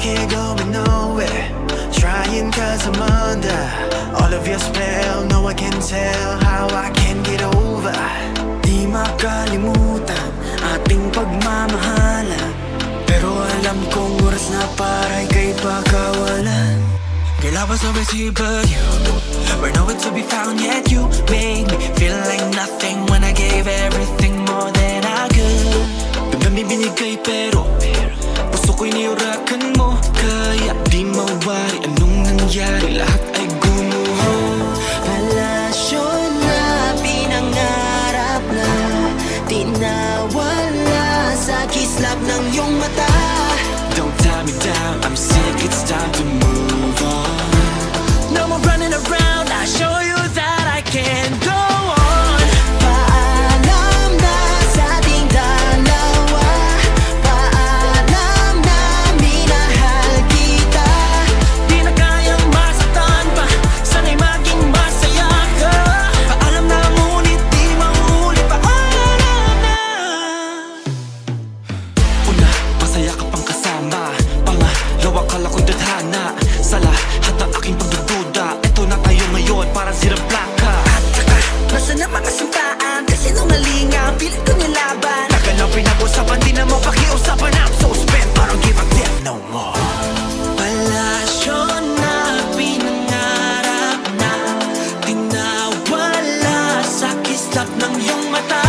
here going nowhere. Trying cause I'm under all of your spell. No one can tell how I can get over. Di makalimutan ating pagmamahalan, pero alam kong oras na para ika'y pagkawalan. Girl, I was always here but you were nowhere to be found, yet you made me feel like nothing when I gave everything more than I could. Damdaming binigay pero puso ko'y niurakan mo, kaya di mawari anong nangyari, lahat ay gumuho. Palasyo na pinangarap na di nawala sa kislap ng iyong mata. Don't tie me down, I'm sick, it's time to move on. No more running around, I'll show you that I can go on. Paalam na sa ating dalawa, paalam na minahal kita. Di na kayang masaktan pa, sana'y maging masaya ka. Paalam na ngunit di mauulit, paalam na. Una, masaya ka pang kasama. Pangalawa, kala ko'y tadhana sa lahat ng aking pagdududa. Eto na tayo ngayon, parang sirang plaka. At saka, nasa na mga sumpaan, kasi nungalingan, pilit ko nilaban. Tagal na pinag-usapan, di na mo pakiusapan. I'm so spent, parang give a damn no more. Palasyo na pinangarap na di nawala sa kislap ng iyong mata.